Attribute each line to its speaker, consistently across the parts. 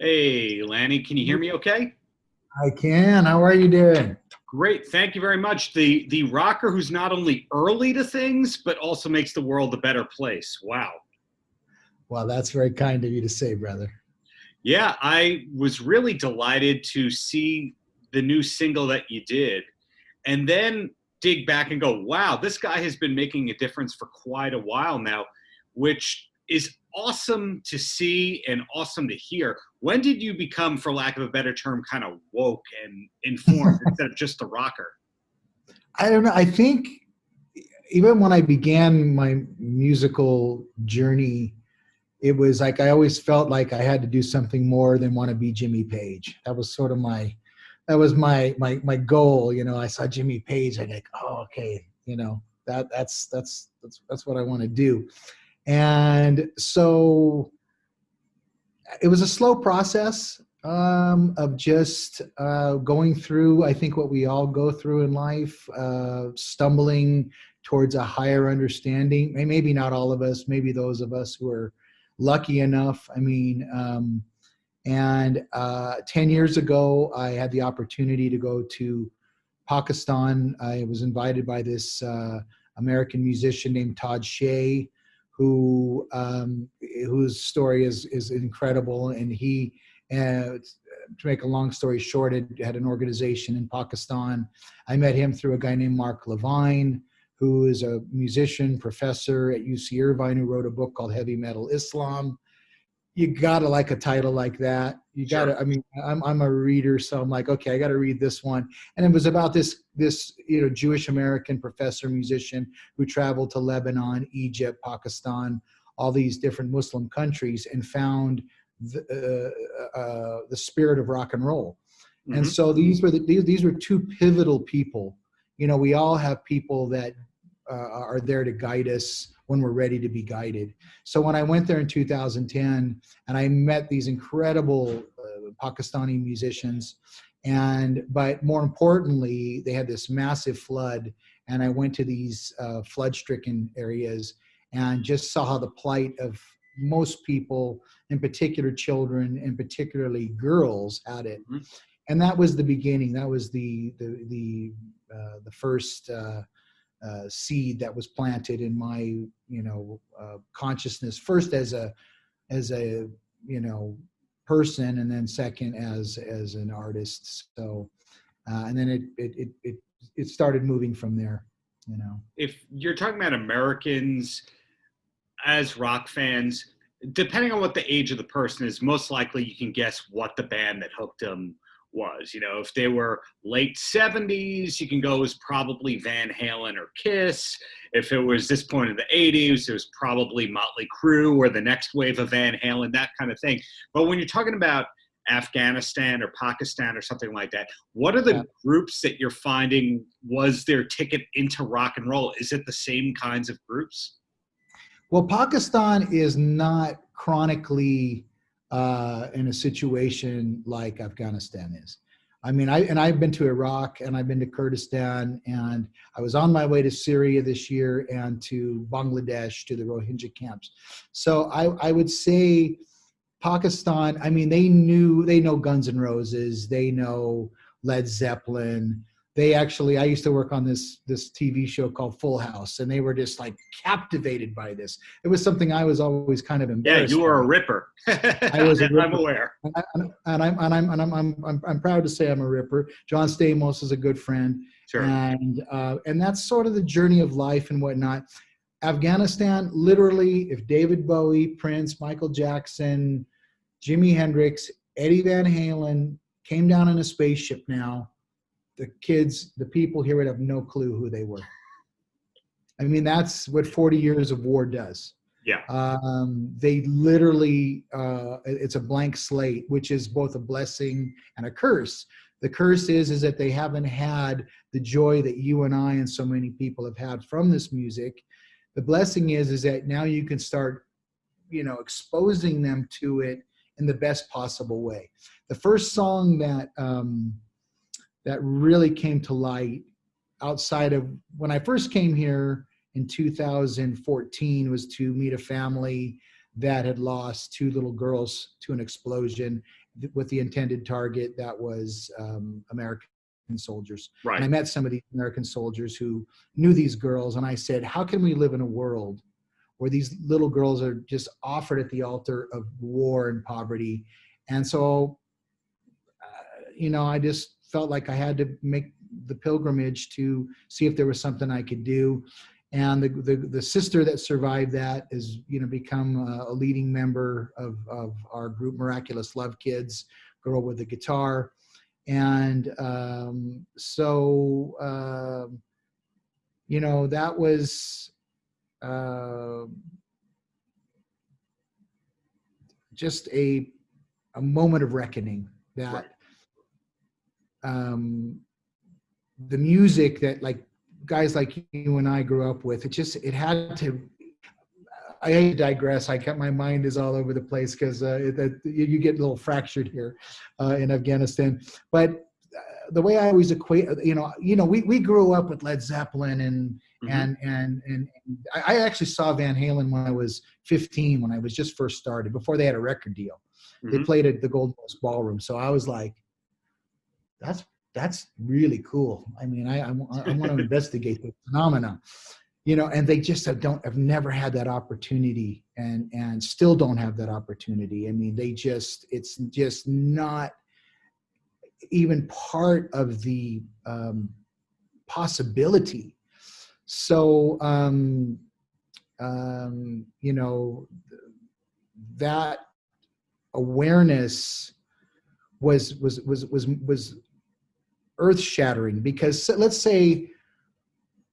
Speaker 1: Hey, Lanny, can you hear me okay?
Speaker 2: I can. How are you doing?
Speaker 1: Great, thank you very much. The rocker who's not only early to things, but also makes the world a better place. Wow.
Speaker 2: Well, that's very kind of you to say, brother.
Speaker 1: Yeah, I was really delighted to see the new single that you did, and then dig back and go, wow, this guy has been making a difference for quite a while now, which is awesome to see and awesome to hear. When did you become, for lack of a better term, kind of woke and informed instead of just a rocker?
Speaker 2: I don't know. I think even when I began my musical journey, it was like I always felt like I had to do something more than want to be Jimmy Page. That was sort of my goal. I saw Jimmy Page. I like, oh, okay, that's what I want to do. And so it was a slow process of just going through, I think, what we all go through in life, stumbling towards a higher understanding. Maybe not all of us, maybe those of us who are lucky enough. And 10 years ago, I had the opportunity to go to Pakistan. I was invited by this American musician named Todd Shea, whose story is incredible. And he, to make a long story short, had an organization in Pakistan. I met him through a guy named Mark Levine, who is a musician, professor at UC Irvine, who wrote a book called Heavy Metal Islam. You gotta like a title like that. You gotta.
Speaker 1: Sure.
Speaker 2: I mean, I'm a reader, so I'm like, okay, I got to read this one. And it was about this Jewish American professor musician who traveled to Lebanon, Egypt, Pakistan, all these different Muslim countries, and found the spirit of rock and roll.
Speaker 1: Mm-hmm.
Speaker 2: And so these were two pivotal people. We all have people that are there to guide us when we're ready to be guided. So when I went there in 2010 and I met these incredible Pakistani musicians, but more importantly, they had this massive flood, and I went to these flood-stricken areas and just saw how the plight of most people, in particular children and particularly girls, had it.
Speaker 1: Mm-hmm.
Speaker 2: And that was the beginning. That was the first seed that was planted in my consciousness, first as a person, and then second as an artist. So and then it started moving from there.
Speaker 1: If you're talking about Americans as rock fans, depending on what the age of the person is, most likely you can guess what the band that hooked them was. If they were late 70s, you can go as probably Van Halen or Kiss. If it was this point in the 80s, it was probably Motley Crue or the next wave of Van Halen, that kind of thing. But when you're talking about Afghanistan or Pakistan or something like that, what are the groups that you're finding was their ticket into rock and roll? Is it the same kinds of groups?
Speaker 2: Well, Pakistan is not chronically in a situation like Afghanistan is. I mean, I've been to Iraq and I've been to Kurdistan, and I was on my way to Syria this year and to Bangladesh to the Rohingya camps. So I would say Pakistan, I mean, they know Guns N' Roses, they know Led Zeppelin. I used to work on this TV show called Full House, and they were just like captivated by this. It was something I was always kind of embarrassed.
Speaker 1: Yeah, you were a ripper.
Speaker 2: I was a ripper.
Speaker 1: I'm aware.
Speaker 2: And I'm proud to say I'm a ripper. John Stamos is a good friend.
Speaker 1: Sure.
Speaker 2: And that's sort of the journey of life and whatnot. Afghanistan, literally, if David Bowie, Prince, Michael Jackson, Jimi Hendrix, Eddie Van Halen came down in a spaceship now, the people here would have no clue who they were. I mean, that's what 40 years of war does.
Speaker 1: Yeah.
Speaker 2: They literally, it's a blank slate, which is both a blessing and a curse. The curse is that they haven't had the joy that you and I and so many people have had from this music. The blessing is that now you can start, exposing them to it in the best possible way. The first song that really came to light outside of when I first came here in 2014 was to meet a family that had lost two little girls to an explosion. with the intended target that was American soldiers.
Speaker 1: Right.
Speaker 2: And I met some of these American soldiers who knew these girls, and I said, how can we live in a world where these little girls are just offered at the altar of war and poverty? And so, I just felt like I had to make the pilgrimage to see if there was something I could do. And the sister that survived that is, become a leading member of our group, Miraculous Love Kids, girl with the guitar. And that was just a moment of reckoning that the music that guys like you and I grew up with, it had to, I hate to digress. My mind is all over the place because you get a little fractured here in Afghanistan. But the way I always equate, we grew up with Led Zeppelin and I actually saw Van Halen when I was 15, when I was just first started, before they had a record deal. They played at the Golden Coast Ballroom. So I was like, that's really cool. I mean, I want to investigate the phenomena, and they just have never had that opportunity and still don't have that opportunity. I mean, it's just not even part of the possibility. So, that awareness was earth-shattering, because let's say,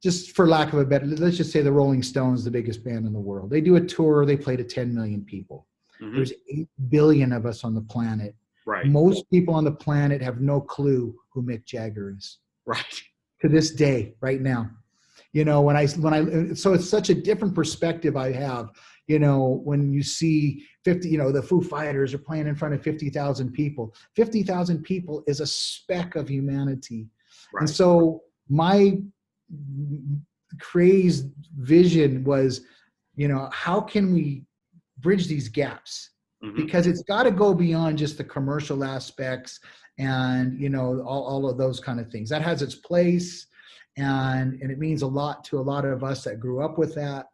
Speaker 2: just for lack of a better, let's just say the Rolling Stones, the biggest band in the world. They do a tour, they play to 10 million people. There's 8 billion of us on the planet.
Speaker 1: Right.
Speaker 2: Most people on the planet have no clue who Mick Jagger is.
Speaker 1: Right.
Speaker 2: To this day, right now. So it's such a different perspective I have, when you see 50, the Foo Fighters are playing in front of 50,000 people. 50,000 people is a speck of humanity. Right. And so my crazed vision was, how can we bridge these gaps? Because it's got to go beyond just the commercial aspects and, all of those kind of things. That has its place. And it means a lot to a lot of us that grew up with that,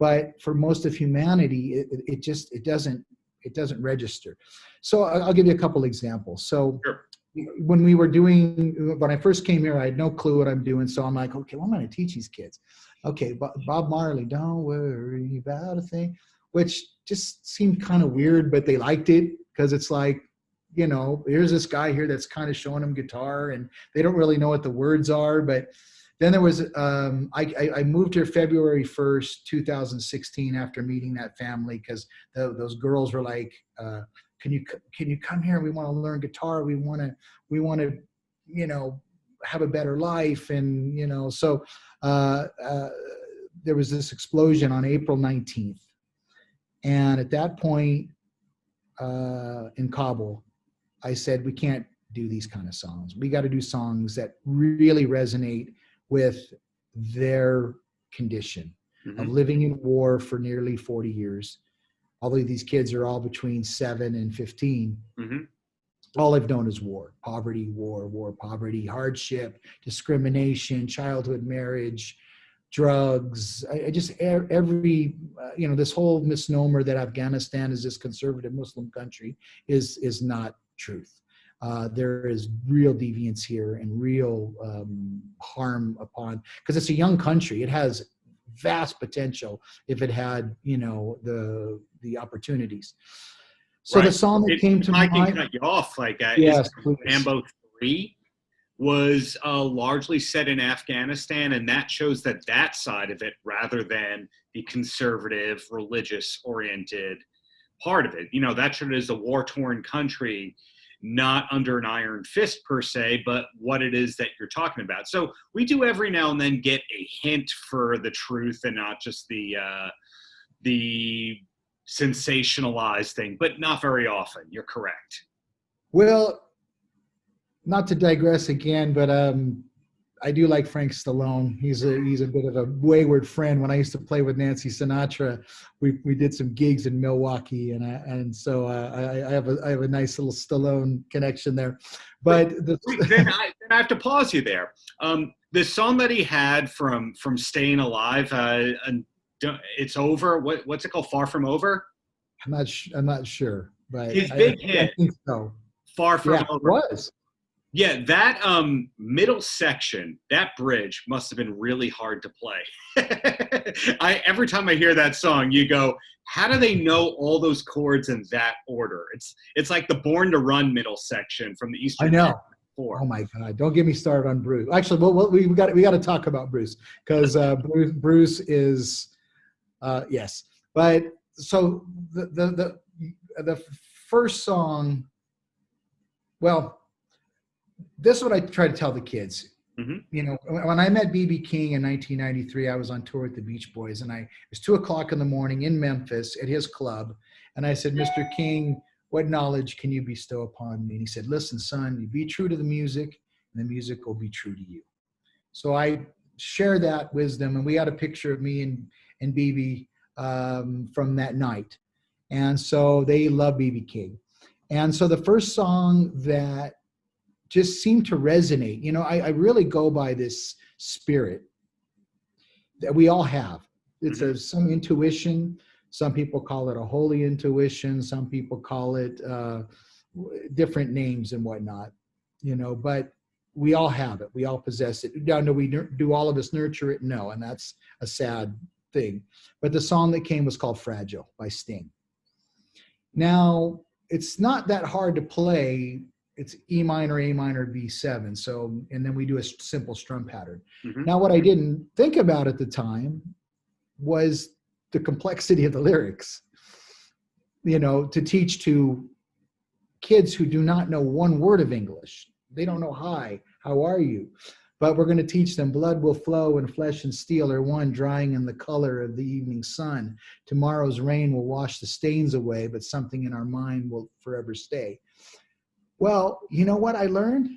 Speaker 2: but for most of humanity, it doesn't register. So I'll give you a couple examples. So sure. When I first came here, I had no clue what I'm doing. So I'm like, okay, well, I'm going to teach these kids. Okay, Bob Marley, don't worry about a thing, which just seemed kind of weird, but they liked it because it's like, here's this guy here that's kind of showing them guitar and they don't really know what the words are. But then there was, I moved here February 1st, 2016, after meeting that family, because those girls were like, can you come here? We want to learn guitar. We want to, have a better life. And, so there was this explosion on April 19th. And at that point in Kabul, I said, we can't do these kind of songs. We got to do songs that really resonate with their condition of living in war for nearly 40 years. Although these kids are all between 7 and 15, all I've known is war, poverty, poverty, hardship, discrimination, childhood marriage, drugs. I just, every, this whole misnomer that Afghanistan is this conservative Muslim country is not truth. There is real deviance here and real harm upon, because it's a young country. It has vast potential if it had, the opportunities. So right. The song that came to mind.
Speaker 1: I can cut you off.
Speaker 2: Yes,
Speaker 1: Rambo 3 was largely set in Afghanistan, and that shows that side of it, rather than the conservative, religious-oriented part of it. That showed it as a war-torn country, not under an iron fist per se, but what it is that you're talking about. So we do every now and then get a hint for the truth and not just the sensationalized thing, but not very often. You're correct.
Speaker 2: Well, not to digress again, but I do like Frank Stallone. He's a bit of a wayward friend. When I used to play with Nancy Sinatra, we did some gigs in Milwaukee, and so I have a nice little Stallone connection there. But
Speaker 1: then I have to pause you there. The song that he had from Staying Alive, and It's Over. What's it called? Far From Over.
Speaker 2: I'm not sure, but
Speaker 1: his big hit.
Speaker 2: I think so.
Speaker 1: Far From Over.
Speaker 2: It was.
Speaker 1: Yeah, that middle section, that bridge must have been really hard to play. Every time I hear that song, you go, how do they know all those chords in that order? It's like the Born to Run middle section from the Eastern.
Speaker 2: I know.
Speaker 1: 4.
Speaker 2: Oh my God! Don't get me started on Bruce. Actually, we got to talk about Bruce, because Bruce is yes. But so the first song, well, this is what I try to tell the kids.
Speaker 1: Mm-hmm.
Speaker 2: You know, when I met B.B. King in 1993, I was on tour with the Beach Boys, and it was 2:00 in the morning in Memphis at his club. And I said, Mr. King, what knowledge can you bestow upon me? And he said, listen, son, you be true to the music, and the music will be true to you. So I share that wisdom, and we got a picture of me and B.B. From that night. And so they love B.B. King. And so the first song that just seemed to resonate. You know, I really go by this spirit that we all have. It's some intuition. Some people call it a holy intuition. Some people call it different names and whatnot, you know, but we all have it. We all possess it. Now, do all of us nurture it? No, and that's a sad thing. But the song that came was called Fragile by Sting. Now, it's not that hard to play. It's E minor, A minor, B7. So, and then we do a simple strum pattern. Mm-hmm. Now, what I didn't think about at the time was the complexity of the lyrics, you know, to teach to kids who do not know one word of English. They don't know hi, how are you? But we're going to teach them blood will flow and flesh and steel are one, drying in the color of the evening sun. Tomorrow's rain will wash the stains away, but something in our mind will forever stay. Well, you know what I learned,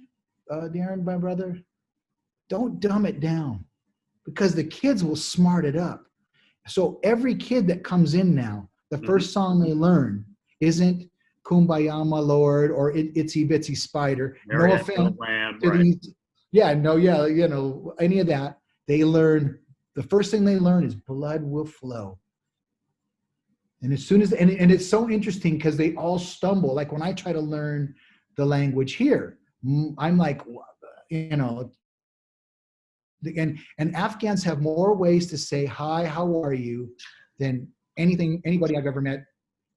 Speaker 2: Darren, my brother? Don't dumb it down, because the kids will smart it up. So every kid that comes in now, the first song they learn isn't Kumbaya, My Lord, or Itsy Bitsy Spider. No offense to these. Yeah, no, yeah, you know, any of that. They learn, the first thing they learn is blood will flow. And as soon as, and it's so interesting because they all stumble. Like when I try to learn the language here, I'm like, you know, and Afghans have more ways to say hi, how are you, than anybody I've ever met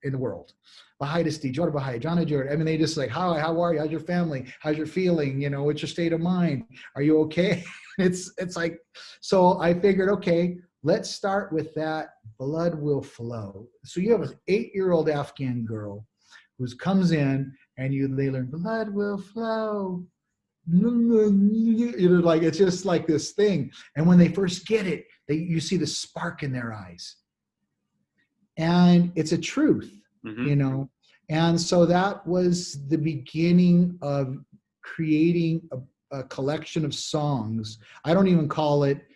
Speaker 2: in the world. I mean, they just like, hi, how are you? How's your family? How's your feeling? You know, what's your state of mind? Are you okay? It's like, so I figured, okay, let's start with that. Blood will flow. So you have an 8-year-old Afghan girl who comes in and they learn blood will flow. You know, like, it's just like this thing. And when they first get it, you see the spark in their eyes. And it's a truth. You know, and so that was the beginning of creating a collection of songs. I don't even call it,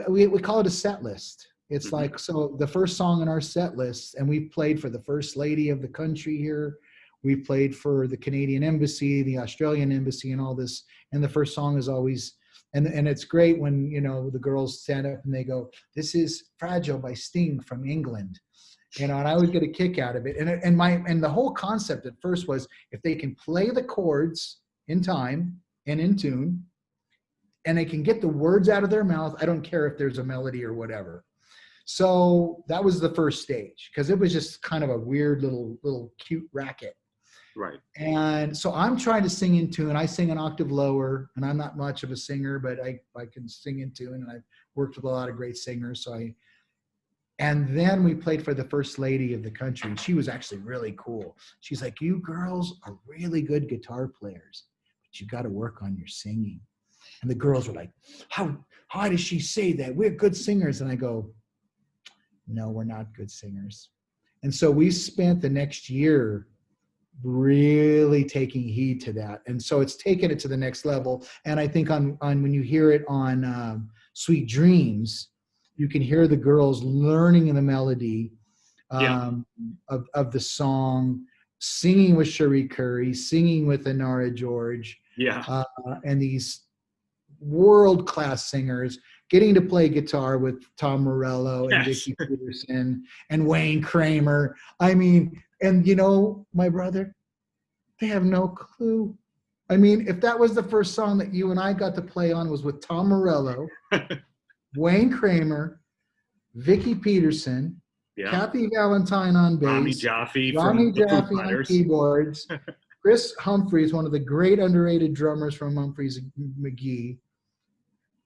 Speaker 2: we call it a set list. It's like, so the first song in our set list, and we've played for the First Lady of the country here. We played for the Canadian Embassy, the Australian Embassy, and all this. And the first song is always, and it's great when, you know, the girls stand up and they go, this is Fragile by Sting from England. You know, and I always get a kick out of it. And the whole concept at first was, if they can play the chords in time and in tune, and they can get the words out of their mouth, I don't care if there's a melody or whatever. So that was the first stage, because it was just kind of a weird little cute racket.
Speaker 1: Right. And
Speaker 2: so I'm trying to sing in tune. I sing an octave lower, and I'm not much of a singer, but I can sing in tune, and I've worked with a lot of great singers. And then we played for the First Lady of the country, and she was actually really cool. She's like, you girls are really good guitar players, but you got to work on your singing. And the girls were like, how does she say that? We're good singers. And I go, no, we're not good singers. And so we spent the next year really taking heed to that. And so it's taken it to the next level. And I think on when you hear it on Sweet Dreams, you can hear the girls learning the melody
Speaker 1: Yeah.
Speaker 2: of the song, singing with Cherie Curry, singing with Anara George,
Speaker 1: Yeah.
Speaker 2: and these world-class singers getting to play guitar with Tom Morello and
Speaker 1: Yes.
Speaker 2: Vicki Peterson and Wayne Kramer. I mean, and you know, my brother, they have no clue. I mean, if that was the first song that you and I got to play on was with Tom Morello, Wayne Kramer, Vicki Peterson,
Speaker 1: Yeah.
Speaker 2: Kathy Valentine on
Speaker 1: Rami
Speaker 2: bass,
Speaker 1: Jaffe
Speaker 2: Rami
Speaker 1: from the Foo
Speaker 2: Jaffe on
Speaker 1: Fighters.
Speaker 2: keyboards, Chris Humphreys, one of the great underrated drummers from Humphreys McGee.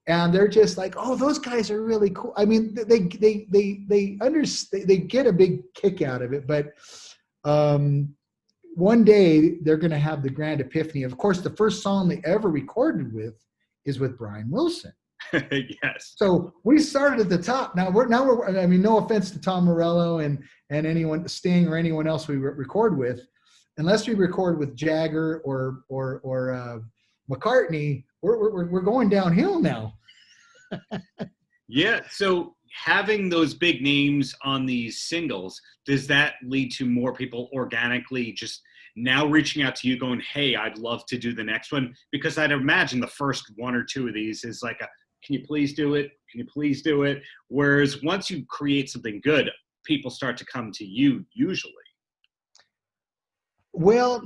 Speaker 2: And they're just like, oh, those guys are really cool. I mean, they understand, they get a big kick out of it. But one day they're going to have the grand epiphany. Of course, the first song they ever recorded with is with Brian Wilson.
Speaker 1: Yes.
Speaker 2: So we started at the top. Now we're I mean, no offense to Tom Morello and anyone, Sting or anyone else we record with, unless we record with Jagger or McCartney, we're going downhill now.
Speaker 1: Yeah. So having those big names on these singles, does that lead to more people organically just now reaching out to you going, hey, I'd love to do the next one? Because I'd imagine the first one or two of these is like can you please do it? Can you please do it? Whereas once you create something good, people start to come to you usually.
Speaker 2: Well,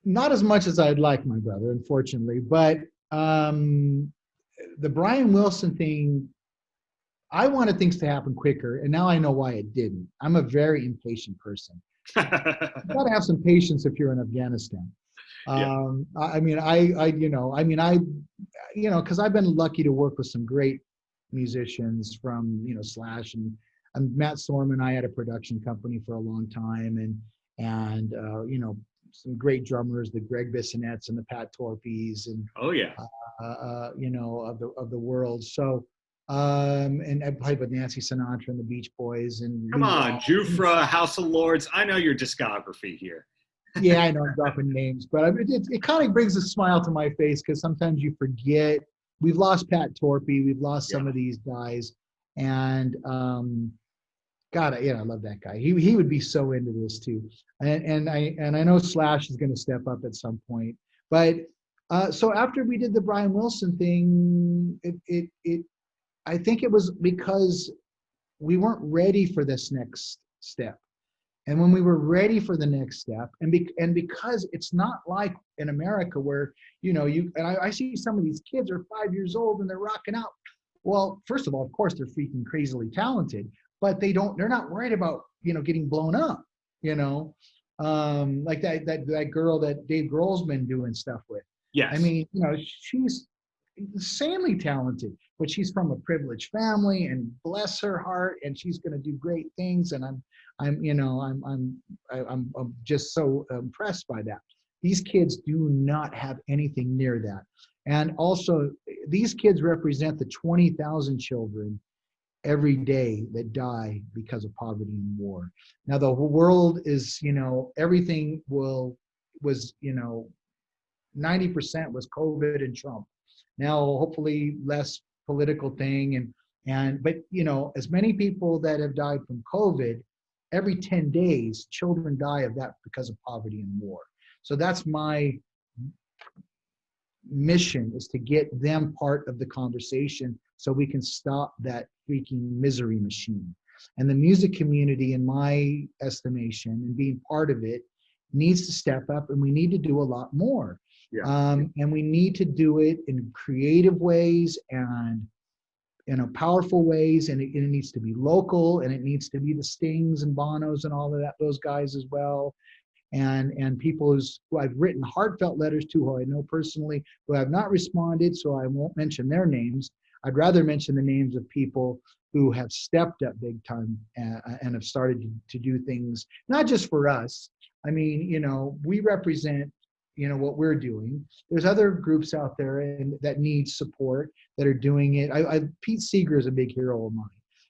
Speaker 2: not as much as I'd like, my brother, unfortunately. But the Brian Wilson thing, I wanted things to happen quicker, and now I know why it didn't. I'm a very impatient person. You got to have some patience if you're in Afghanistan.
Speaker 1: Yeah.
Speaker 2: Because I've been lucky to work with some great musicians from, Slash and Matt Sorman. I had a production company for a long time, and some great drummers, the Greg Bissonets and the Pat Torpes, and
Speaker 1: Oh yeah.
Speaker 2: of the world. So and I played with Nancy Sinatra and the Beach Boys and
Speaker 1: Come on, Jufra, House of Lords. I know your discography here.
Speaker 2: Yeah, I know I'm dropping names, but it kind of brings a smile to my face because sometimes you forget. We've lost Pat Torpey, we've lost some of these guys, and God, I love that guy. He would be so into this too, and I know Slash is going to step up at some point. But so after we did the Brian Wilson thing, I think it was because we weren't ready for this next step. And when we were ready for the next step, and because it's not like in America where, I see some of these kids are 5 years old and they're rocking out. Well, first of all, of course, they're freaking crazily talented, but they're not worried about, getting blown up, like that girl that Dave Grohl's been doing stuff with.
Speaker 1: Yes.
Speaker 2: I mean, she's insanely talented, but she's from a privileged family, and bless her heart, and she's going to do great things. And I'm just so impressed by that. These kids do not have anything near that. And also, these kids represent the 20,000 children every day that die because of poverty and war. Now, the world is, everything was 90% was COVID and Trump. Now, hopefully less political thing. But as many people that have died from COVID, every 10 days, children die of that because of poverty and war. So that's my mission, is to get them part of the conversation so we can stop that freaking misery machine. And the music community, in my estimation, and being part of it, needs to step up, and we need to do a lot more.
Speaker 1: Yeah.
Speaker 2: And we need to do it in creative ways and powerful ways, and it needs to be local, and it needs to be the Stings and Bonos and all of that, those guys as well, and people who I've written heartfelt letters to, who I know personally, who have not responded, so I won't mention their names. I'd rather mention the names of people who have stepped up big time and have started to do things, not just for us. I mean, we represent what we're doing. There's other groups out there that need support that are doing it. Pete Seeger is a big hero of mine.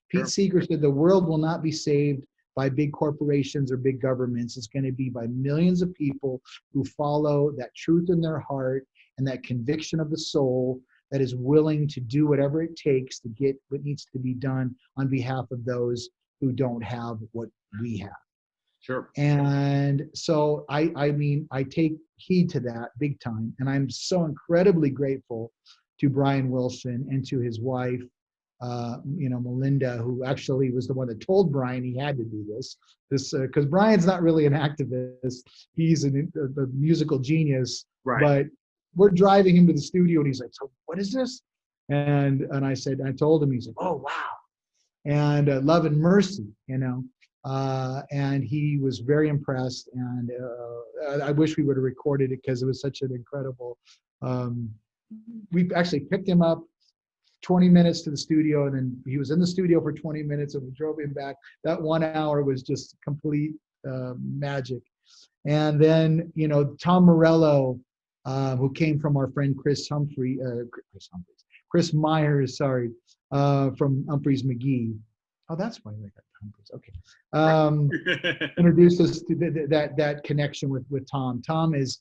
Speaker 2: Pete Seeger said the world will not be saved by big corporations or big governments. It's going to be by millions of people who follow that truth in their heart and that conviction of the soul that is willing to do whatever it takes to get what needs to be done on behalf of those who don't have what we have.
Speaker 1: Sure.
Speaker 2: And so I mean, I take heed to that big time. And I'm so incredibly grateful to Brian Wilson and to his wife, Melinda, who actually was the one that told Brian he had to do this, because Brian's not really an activist. He's a musical genius,
Speaker 1: right.
Speaker 2: But we're driving him to the studio and he's like, so what is this? And I told him, he's like, oh, wow. And Love and Mercy, and he was very impressed. And I wish we would have recorded it because it was such an incredible, we actually picked him up 20 minutes to the studio, and then he was in the studio for 20 minutes and we drove him back. That 1 hour was just complete magic. And then, Tom Morello, who came from our friend Chris Myers, from Humphreys McGee. Oh, that's why they got Humphreys. Okay. Introduced us to that connection with Tom. Tom is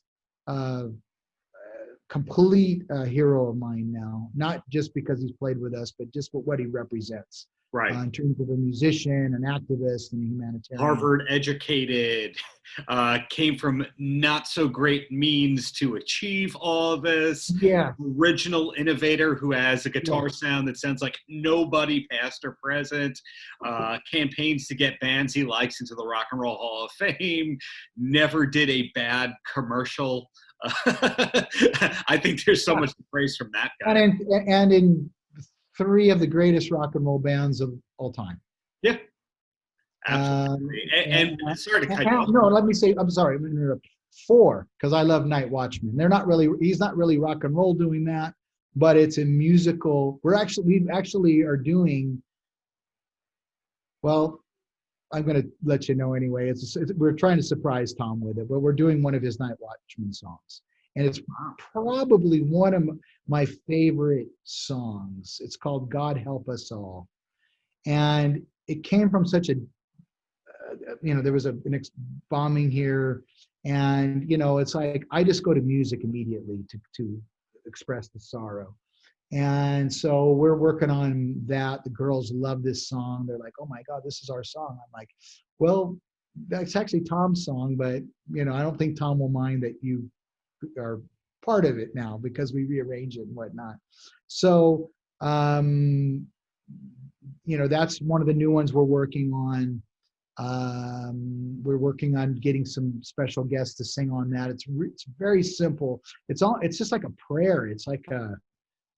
Speaker 2: complete hero of mine now, not just because he's played with us, but just what he represents.
Speaker 1: Right.
Speaker 2: In terms of a musician, an activist, and a humanitarian.
Speaker 1: Harvard educated, came from not so great means to achieve all this.
Speaker 2: Yeah.
Speaker 1: Original innovator who has a guitar sound that sounds like nobody past or present. Campaigns to get bands he likes into the Rock and Roll Hall of Fame. Never did a bad commercial. I think there's so much to praise from that guy.
Speaker 2: And in 3 of the greatest rock and roll bands of all time.
Speaker 1: Yeah, absolutely. And sorry to cut you off.
Speaker 2: No, let me say, I'm sorry, I'm going to interrupt. 4, because I love Night Watchman. He's not really rock and roll doing that, but it's a musical. We actually are doing, well, I'm going to let you know anyway. We're trying to surprise Tom with it, but we're doing one of his Night Watchman songs. And it's probably one of my favorite songs. It's called God Help Us All. And it came from such a, there was an bombing here. And, it's like, I just go to music immediately to express the sorrow. And so we're working on that. The girls love this song. They're like, oh my God, this is our song. I'm like, well, that's actually Tom's song, but, I don't think Tom will mind that you are part of it now because we rearrange it and whatnot. So, that's one of the new ones we're working on. We're working on getting some special guests to sing on that. It's very simple. It's just like a prayer. It's like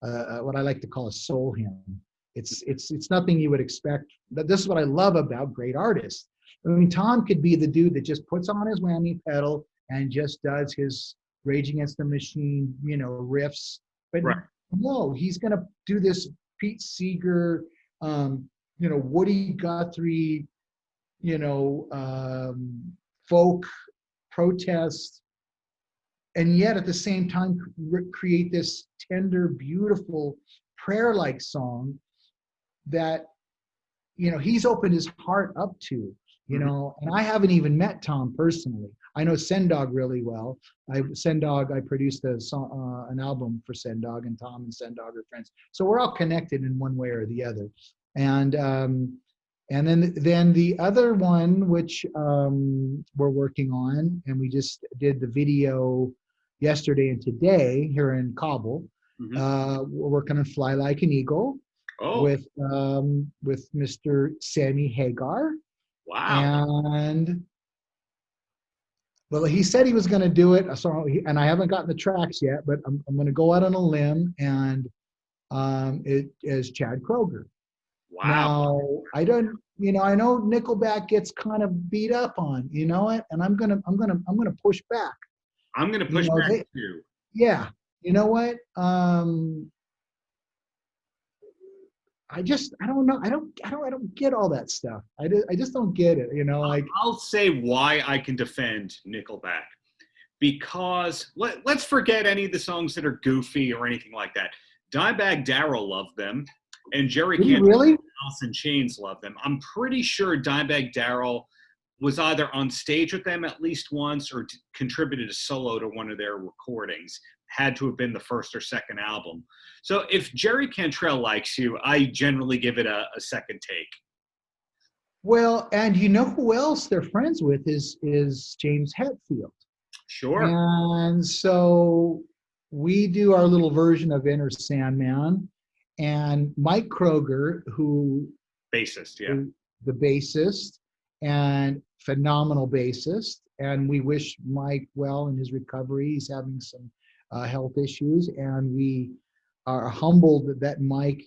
Speaker 2: what I like to call a soul hymn. It's nothing you would expect. But this is what I love about great artists. I mean, Tom could be the dude that just puts on his whammy pedal and just does his Rage Against the Machine, riffs. But no, he's going to do this Pete Seeger, Woody Guthrie, folk protest, and yet at the same time create this tender, beautiful prayer-like song that, he's opened his heart up to, and I haven't even met Tom personally. I know Sendog really well. I produced an album for Sendog, and Tom and Sendog are friends. So we're all connected in one way or the other. And then the other one, which we're working on, and we just did the video yesterday and today here in Kabul. We're working on Fly Like an Eagle with Mr. Sammy Hagar.
Speaker 1: Wow.
Speaker 2: And well, he said he was going to do it, and I haven't gotten the tracks yet, but I'm going to go out on a limb, and it is Chad Kroeger.
Speaker 1: Wow.
Speaker 2: Now, I know Nickelback gets kind of beat up on, and I'm gonna push back.
Speaker 1: I'm gonna push back too.
Speaker 2: Yeah. You know what? I don't know. I don't get all that stuff. I just don't get it.
Speaker 1: I'll say why I can defend Nickelback, because let's forget any of the songs that are goofy or anything like that. Dimebag Darrell loved them, and Jerry
Speaker 2: Did he really?
Speaker 1: Alice in Chains loved them. I'm pretty sure Dimebag Darrell was either on stage with them at least once or contributed a solo to one of their recordings. Had to have been the first or second album. So if Jerry Cantrell likes you, I generally give it a second take.
Speaker 2: Well, and you know who else they're friends with is James Hetfield.
Speaker 1: Sure.
Speaker 2: And so we do our little version of Enter Sandman, and Mike Kroger, who
Speaker 1: bassist, yeah,
Speaker 2: the bassist and phenomenal bassist, and we wish Mike well in his recovery. He's having some health issues, and we are humbled that Mike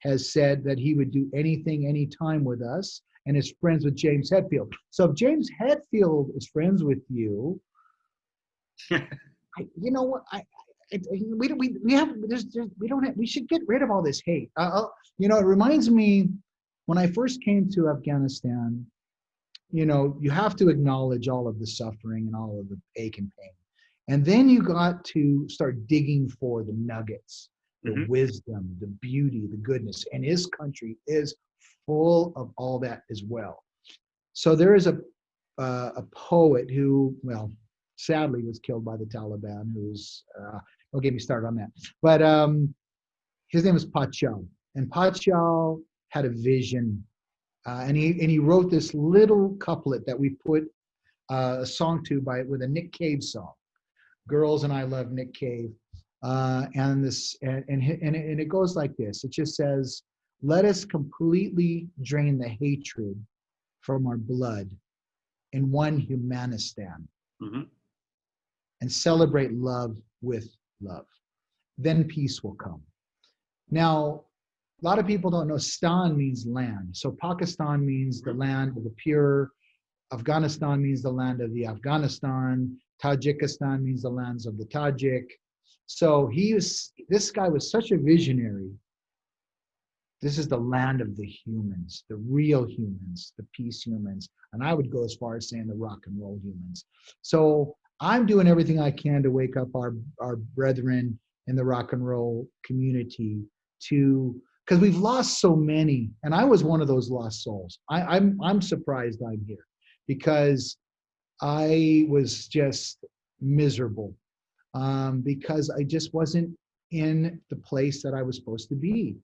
Speaker 2: has said that he would do anything, anytime with us, and is friends with James Hetfield. So if James Hetfield is friends with you, you know what? We should get rid of all this hate. You know, it reminds me when I first came to Afghanistan. You know, you have to acknowledge all of the suffering and all of the ache and pain, and then you got to start digging for the nuggets, the wisdom, the beauty, the goodness. And his country is full of all that as well. So there is a poet who, well, sadly was killed by the Taliban, who's, don't get me started on that. But his name is Pachaw. And Pachaw had a vision. And he wrote this little couplet that we put a song to with a Nick Cave song. Girls and I Love Nick Cave. And it goes like this. It just says, let us completely drain the hatred from our blood in one Humanistan. And celebrate love with love. Then peace will come. Now, a lot of people don't know Stan means land. So Pakistan means the land of the pure. Afghanistan means the land of the Afghanistan. Tajikistan means the lands of the Tajik. So this guy was such a visionary. This is the land of the humans, the real humans, the peace humans. And I would go as far as saying the rock and roll humans. So I'm doing everything I can to wake up our brethren in the rock and roll community because we've lost so many. And I was one of those lost souls. I'm surprised I'm here because I was just miserable because I just wasn't in the place that I was supposed to be.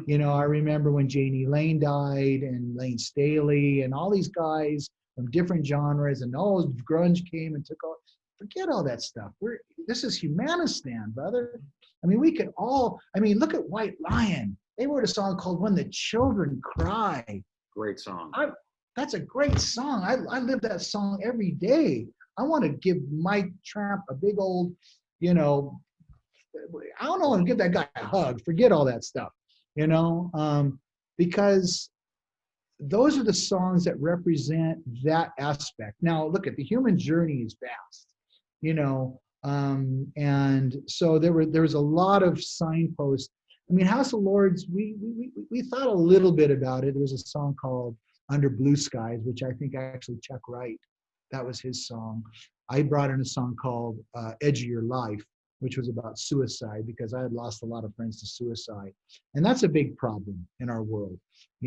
Speaker 2: You know, I remember when Janie Lane died and Lane Staley and all these guys from different genres, and all grunge came and took off. Forget all that stuff. This is Humanistan, brother. I mean, we could all, look at White Lion. They wrote a song called When the Children Cry.
Speaker 1: Great song.
Speaker 2: That's a great song. I live that song every day. I want to give Mike Tramp a big old, I don't know, and give that guy a hug. Forget all that stuff, because those are the songs that represent that aspect. Now, look at the human journey is vast, and so there was a lot of signposts. House of Lords, we thought a little bit about it. There was a song called Under Blue Skies, which I think actually Chuck Wright, that was his song. I brought in a song called Edge of Your Life, which was about suicide because I had lost a lot of friends to suicide. And that's a big problem in our world,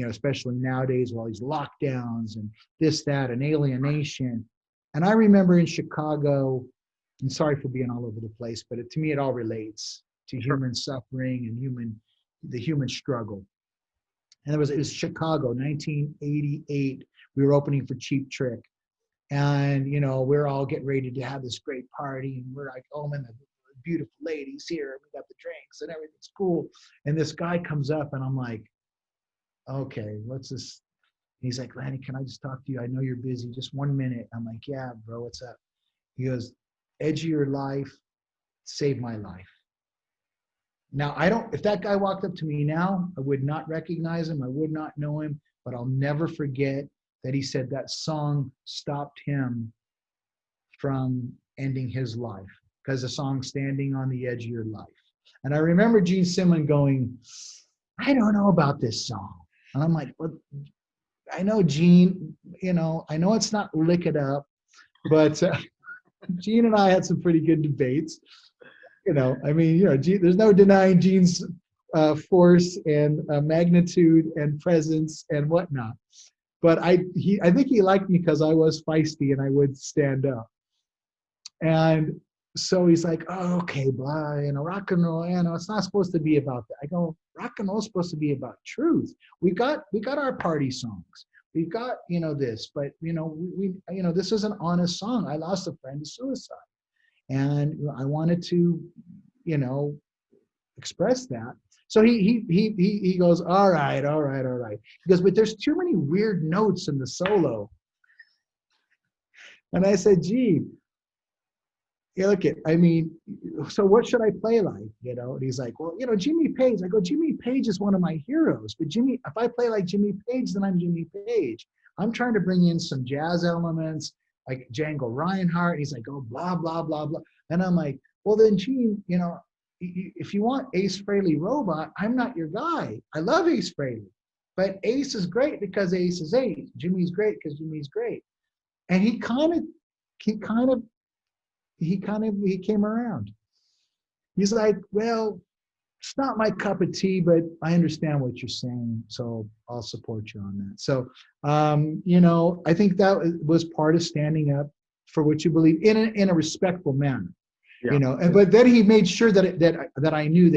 Speaker 2: especially nowadays with all these lockdowns and this, that, and alienation. And I remember in Chicago, and sorry for being all over the place, but to me, it all relates to human suffering and the human struggle. And it was Chicago, 1988. We were opening for Cheap Trick. And, we're all getting ready to have this great party. And we're like, oh, man, the beautiful ladies here. We got the drinks and everything's cool. And this guy comes up and I'm like, okay, what's this? And he's like, Lanny, can I just talk to you? I know you're busy. Just 1 minute. I'm like, yeah, bro, what's up? He goes, Edge of Your Life saved my life. Now, if that guy walked up to me now, I would not recognize him. I would not know him, but I'll never forget that he said that song stopped him from ending his life because the song Standing on the Edge of Your Life. And I remember Gene Simmons going, I don't know about this song. And I'm like, well, I know Gene, I know it's not Lick It Up, but Gene and I had some pretty good debates. Gene, there's no denying Gene's force and magnitude and presence and whatnot. But I think he liked me because I was feisty and I would stand up. And so he's like, oh, okay, blah, rock and roll, it's not supposed to be about that. I go, rock and roll is supposed to be about truth. We got our party songs. We've got, this, but we this is an honest song. I lost a friend to suicide. And I wanted to, express that. So he goes, all right. He goes, but there's too many weird notes in the solo. And I said, gee, look at, so what should I play like? And he's like, well, Jimmy Page. I go, Jimmy Page is one of my heroes, but if I play like Jimmy Page, then I'm Jimmy Page. I'm trying to bring in some jazz elements like Django Reinhardt. And he's like, oh, blah, blah, blah, blah. And I'm like, well, then Gene, if you want Ace Frehley Robot, I'm not your guy. I love Ace Frehley, but Ace is great because Ace is Ace. Jimmy's great because Jimmy's great. And he came around. He's like, well, it's not my cup of tea, but I understand what you're saying, so I'll support you on that. So, I think that was part of standing up for what you believe in a respectful manner. Yeah. But then he made sure that I knew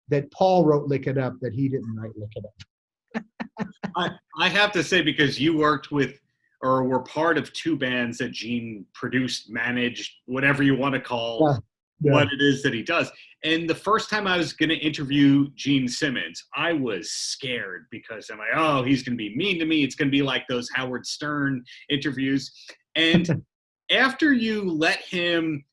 Speaker 2: that Paul wrote "Lick It Up," that he didn't write "Lick It
Speaker 1: Up." I have to say, because you worked with or were part of two bands that Gene produced, managed, whatever you want to call what it is that he does. And the first time I was going to interview Gene Simmons, I was scared because I'm like, oh, he's going to be mean to me. It's going to be like those Howard Stern interviews. And after you let him,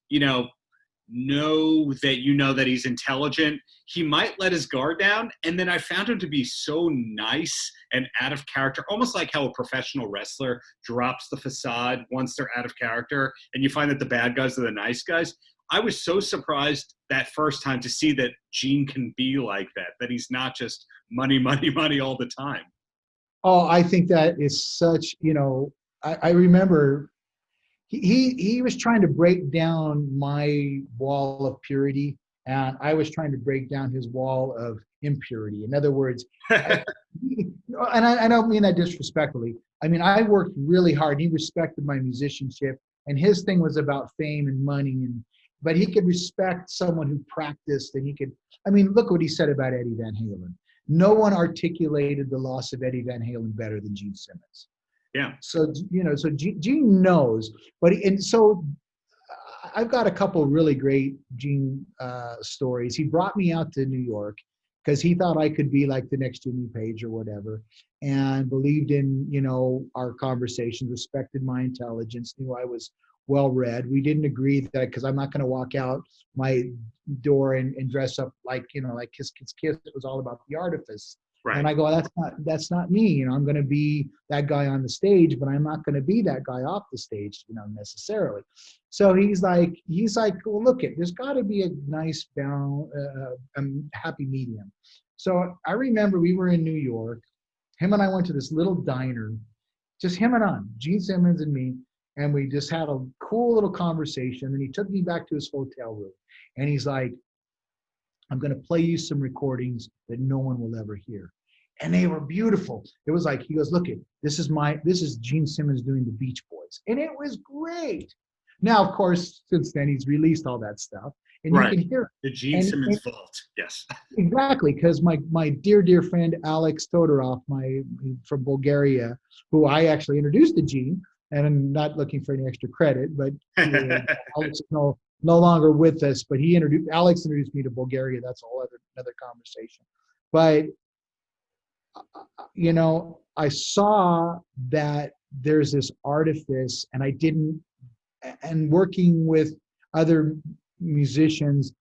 Speaker 1: know that he's intelligent, he might let his guard down. And then I found him to be so nice and out of character, almost like how a professional wrestler drops the facade once they're out of character, and you find that the bad guys are the nice guys. I was so surprised that first time to see that Gene can be like that he's not just money, money, money all the time.
Speaker 2: Oh, I think that is such, I remember he was trying to break down my wall of purity, and I was trying to break down his wall of impurity. In other words, I don't mean that disrespectfully. I worked really hard. He respected my musicianship, and his thing was about fame and money, but he could respect someone who practiced, and he could, look what he said about Eddie Van Halen. No one articulated the loss of Eddie Van Halen better than Gene Simmons.
Speaker 1: Yeah.
Speaker 2: So, so Gene knows, so I've got a couple really great Gene stories. He brought me out to New York because he thought I could be like the next Jimmy Page or whatever, and believed in, our conversations, respected my intelligence, knew I was well-read. We didn't agree that, because I'm not going to walk out my door and dress up like, like Kiss Kiss Kiss. It was all about the artifice. Right. And I go, that's not me. I'm going to be that guy on the stage, but I'm not going to be that guy off the stage, necessarily. So he's like, well, look, there's got to be a nice happy medium. So I remember we were in New York. Him and I went to this little diner, just him and I, Gene Simmons and me, and we just had a cool little conversation. And he took me back to his hotel room, and he's like, I'm going to play you some recordings that no one will ever hear. And they were beautiful. It was like, he goes, look, this is Gene Simmons doing the Beach Boys. And it was great. Now, of course, since then, he's released all that stuff. And you can hear it.
Speaker 1: The Gene Simmons vault, yes.
Speaker 2: Exactly, because my dear friend, Alex Todorov, from Bulgaria, who I actually introduced to Gene, and I'm not looking for any extra credit, but Alex is no longer with us, but Alex introduced me to Bulgaria. That's a whole another conversation. But, I saw that there's this artifice, and working with other musicians,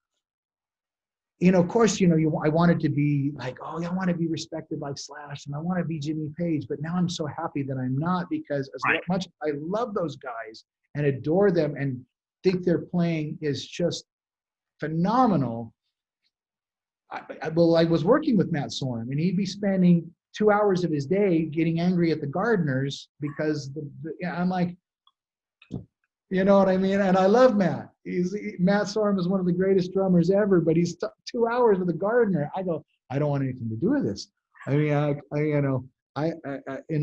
Speaker 2: of course, I wanted to be like, oh, I want to be respected like Slash, and I want to be Jimmy Page, but now I'm so happy that I'm not, because as much as I love those guys and adore them and think their playing is just phenomenal. I was working with Matt Sorum, and he'd be spending 2 hours of his day getting angry at the Gardeners because I'm like, you know what I mean? And I love Matt. Matt Sorum is one of the greatest drummers ever, but he's 2 hours with the Gardener. I go, I don't want anything to do with this. I mean,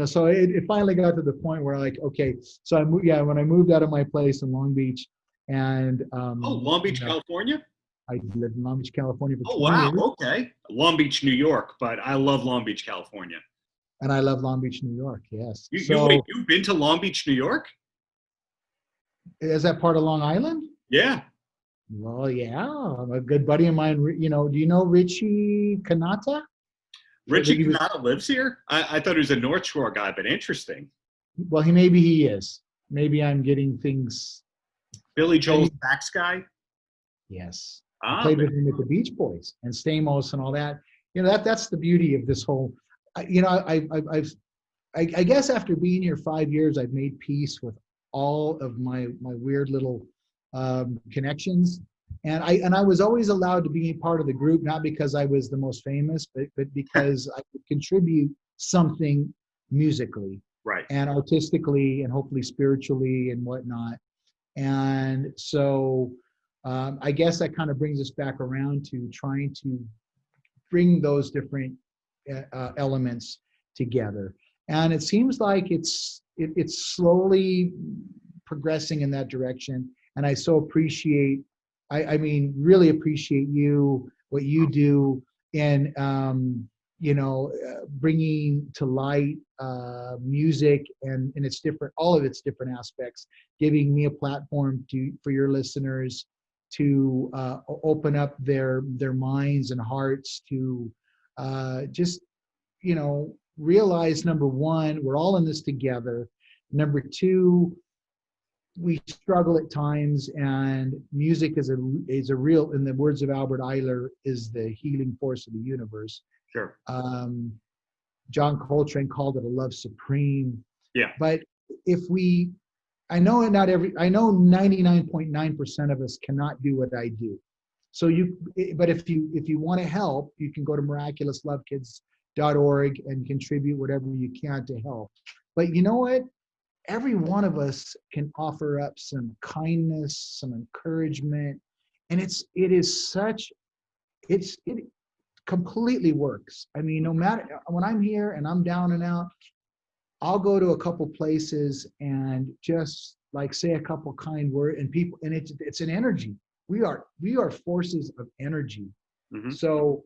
Speaker 2: so it finally got to the point where like, okay, so when I moved out of my place in Long Beach, and
Speaker 1: Oh, Long Beach, California?
Speaker 2: I lived in Long Beach, California for
Speaker 1: Oh,
Speaker 2: 20
Speaker 1: wow.
Speaker 2: years,
Speaker 1: Okay. Long Beach, New York, but I love Long Beach, California.
Speaker 2: and I love Long Beach, New York. Yes.
Speaker 1: Wait, you've been to Long Beach, New York?
Speaker 2: Is that part of Long Island?
Speaker 1: Yeah.
Speaker 2: Well, yeah, a good buddy of mine. Do you know Richie Kanata?
Speaker 1: Richie Canada lives here? I thought he was a North Shore guy, but interesting.
Speaker 2: Well, maybe he is. Maybe I'm getting things.
Speaker 1: Billy Joel's sax guy?
Speaker 2: Yes. I played with him at the Beach Boys and Stamos and all that. That's the beauty of this whole. I guess after being here 5 years, I've made peace with all of my weird little connections, and I was always allowed to be part of the group, not because I was the most famous, but because I could contribute something musically,
Speaker 1: right,
Speaker 2: and artistically, and hopefully spiritually and whatnot. And so I guess that kind of brings us back around to trying to bring those different elements together. And it seems like it's slowly progressing in that direction. And I so appreciate, really appreciate what you do in, bringing to light music and its all of its different aspects, giving me a platform for your listeners to open up their minds and hearts to just, realize, number one, we're all in this together. Number two, we struggle at times, and music is a real, in the words of Albert Eiler, is the healing force of the universe.
Speaker 1: Sure.
Speaker 2: John Coltrane called it a love supreme.
Speaker 1: Yeah.
Speaker 2: But I know 99.9% of us cannot do what I do. So but if you want to help, you can go to miraculouslovekids.org and contribute whatever you can to help. But you know what? Every one of us can offer up some kindness, some encouragement, and it completely works. I mean, no matter, when I'm here and I'm down and out, I'll go to a couple places and just like say a couple kind words, and people, and it's an energy. We are forces of energy. Mm-hmm. So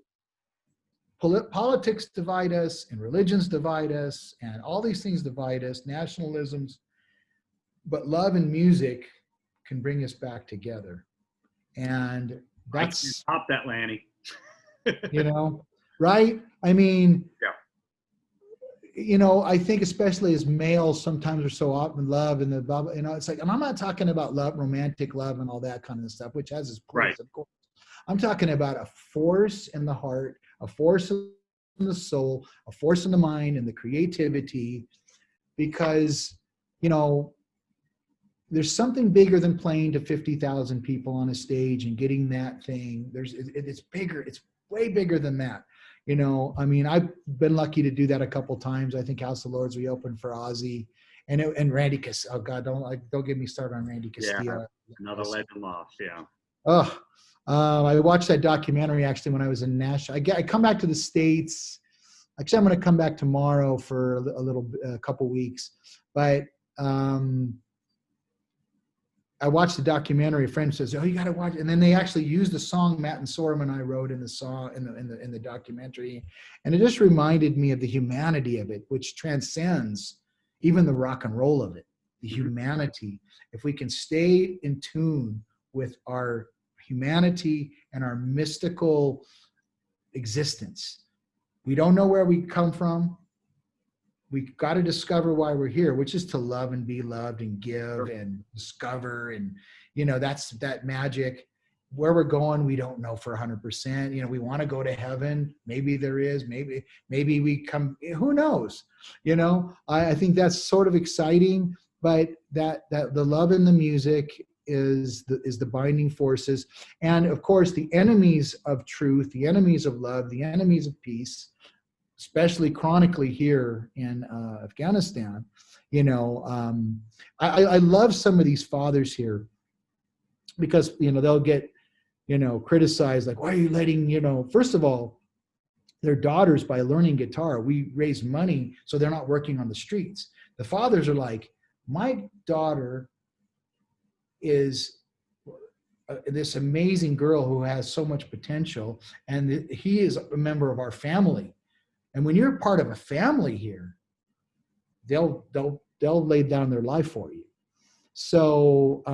Speaker 2: politics divide us, and religions divide us, and all these things divide us, nationalisms, but love and music can bring us back together. And that's,
Speaker 1: I can't top that, Lanny.
Speaker 2: Right? I mean,
Speaker 1: yeah.
Speaker 2: I think especially as males, sometimes we're so up in love and it's like, and I'm not talking about love, romantic love and all that kind of stuff, which has its place, right, of course. I'm talking about a force in the heart, a force in the soul, a force in the mind, and the creativity, because, there's something bigger than playing to 50,000 people on a stage and getting that thing. It's bigger. It's way bigger than that. I've been lucky to do that a couple times. I think House of Lords reopened for Ozzy and Randy Castillo. Oh God, don't get me started on Randy Castillo.
Speaker 1: Yeah, another legend lost. Yeah.
Speaker 2: I watched that documentary actually when I was in Nashville. I come back to the States. Actually, I'm going to come back tomorrow for a couple weeks, but I watched the documentary. A friend says, "Oh, you got to watch it." And then they actually used the song Matt and Sorum and I wrote in the documentary, and it just reminded me of the humanity of it, which transcends even the rock and roll of it. The humanity. If we can stay in tune with our humanity and our mystical existence, we don't know where we come from. We've got to discover why we're here, which is to love and be loved and give and discover. And, that's that magic. Where we're going, we don't know for 100%. We want to go to heaven. Maybe there is, maybe we come, who knows? I think that's sort of exciting, but that the love in the music is the binding forces. And of course, the enemies of truth, the enemies of love, the enemies of peace, especially chronically here in Afghanistan, I love some of these fathers here because, they'll get, criticized, like, why are you letting, first of all, their daughters by learning guitar. We raise money so they're not working on the streets. The fathers are like, my daughter is this amazing girl who has so much potential, and he is a member of our family. And when you're part of a family here, they'll lay down their life for you. So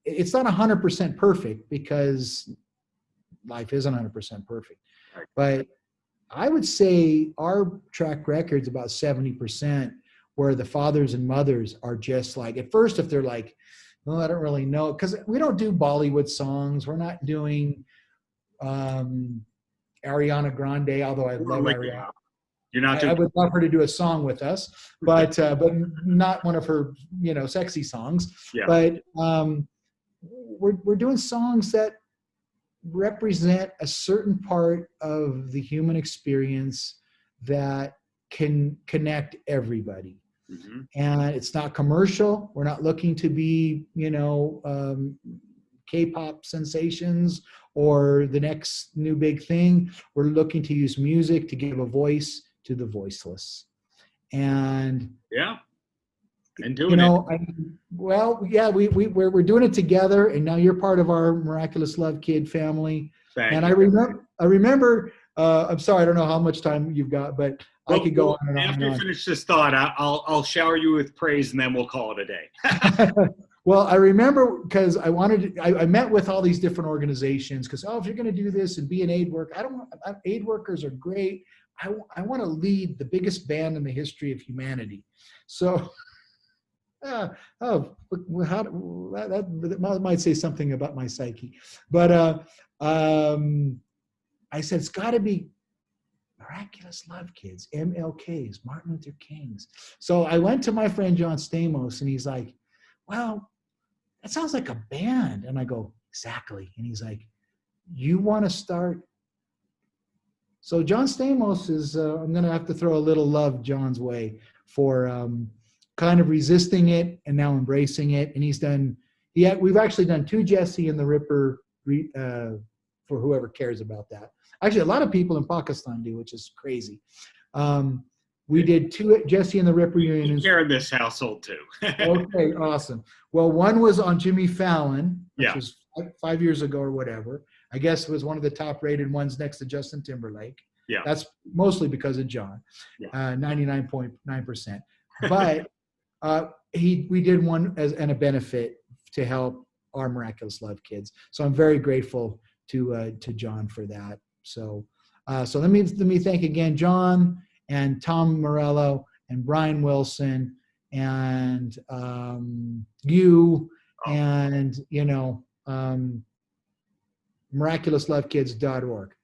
Speaker 2: it's not 100% perfect, because life isn't 100% perfect. But I would say our track record's about 70%, where the fathers and mothers are just like, at first, if they're like, well, I don't really know, because we don't do Bollywood songs. We're not doing Ariana Grande, although I love Ariana.
Speaker 1: You're not.
Speaker 2: I would love her to do a song with us, but not one of her, sexy songs.
Speaker 1: Yeah.
Speaker 2: But we're doing songs that represent a certain part of the human experience that can connect everybody.
Speaker 1: Mm-hmm.
Speaker 2: And it's not commercial. We're not looking to be, K-pop sensations or the next new big thing. We're looking to use music to give a voice to the voiceless. And
Speaker 1: doing it.
Speaker 2: We're doing it together, and now you're part of our Miraculous Love Kid family.
Speaker 1: Thank
Speaker 2: and
Speaker 1: you.
Speaker 2: I remember. I'm sorry, I don't know how much time you've got, but I could go on and on.
Speaker 1: After you finish this thought, I'll shower you with praise, and then we'll call it a day.
Speaker 2: Well, I remember, because I met with all these different organizations, because, if you're going to do this and be an aid worker, aid workers are great. I want to lead the biggest band in the history of humanity. So, that might say something about my psyche. But I said, it's got to be Miraculous Love Kids, MLKs, Martin Luther Kings. So I went to my friend John Stamos, and he's like, well, that sounds like a band. And I go, exactly. And he's like, you want to start? So John Stamos is, I'm going to have to throw a little love John's way for kind of resisting it and now embracing it. And we've actually done 2 Jesse and the Ripper for whoever cares about that. Actually, a lot of people in Pakistan do, which is crazy. We did 2 Jesse and the Ripper reunions.
Speaker 1: Here in this household too.
Speaker 2: Okay, awesome. Well, one was on Jimmy Fallon, which
Speaker 1: Yeah.
Speaker 2: was 5 years ago or whatever. I guess it was one of the top rated ones next to Justin Timberlake.
Speaker 1: Yeah.
Speaker 2: That's mostly because of John, 99.9%. But we did one as a benefit to help our Miraculous Love Kids. So I'm very grateful to John for that. So let me thank again John and Tom Morello and Brian Wilson and you and miraculouslovekids.org.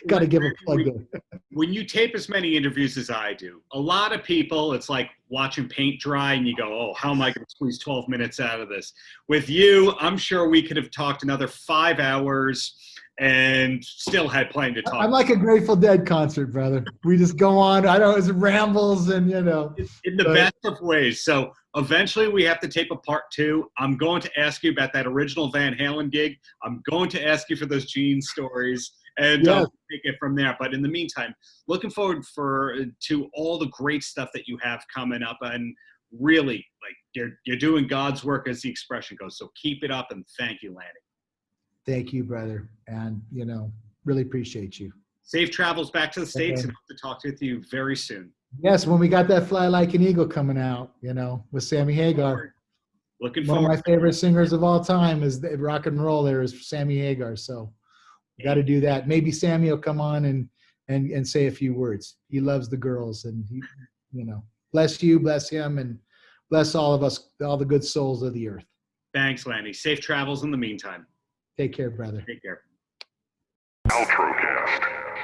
Speaker 2: Got to give a plug there.
Speaker 1: When you tape as many interviews as I do, a lot of people, it's like watching paint dry and you go, oh, how am I going to squeeze 12 minutes out of this? With you, I'm sure we could have talked another 5 hours and still had plenty to talk
Speaker 2: I'm like a Grateful Dead concert, brother. We just go on. I don't know, it's rambles and,
Speaker 1: In the best of ways. So eventually we have to tape a part 2. I'm going to ask you about that original Van Halen gig. I'm going to ask you for those Gene stories. And take it from there. But in the meantime, looking forward to all the great stuff that you have coming up. And really, like you're doing God's work, as the expression goes. So keep it up, and thank you, Lanny.
Speaker 2: Thank you, brother. And, really appreciate you.
Speaker 1: Safe travels back to the States, and hope to talk with you very soon.
Speaker 2: Yes, when we got that Fly Like an Eagle coming out, with Sammy Hagar.
Speaker 1: Looking forward.
Speaker 2: One of my favorite singers of all time is rock and roll. There is Sammy Hagar. So got to do that. Maybe Sammy will come on and say a few words. He loves the girls, and he, bless you, bless him, and bless all of us, all the good souls of the earth.
Speaker 1: Thanks, Lanny. Safe travels in the meantime.
Speaker 2: Take care, brother.
Speaker 1: Take care.
Speaker 3: Paltrocast.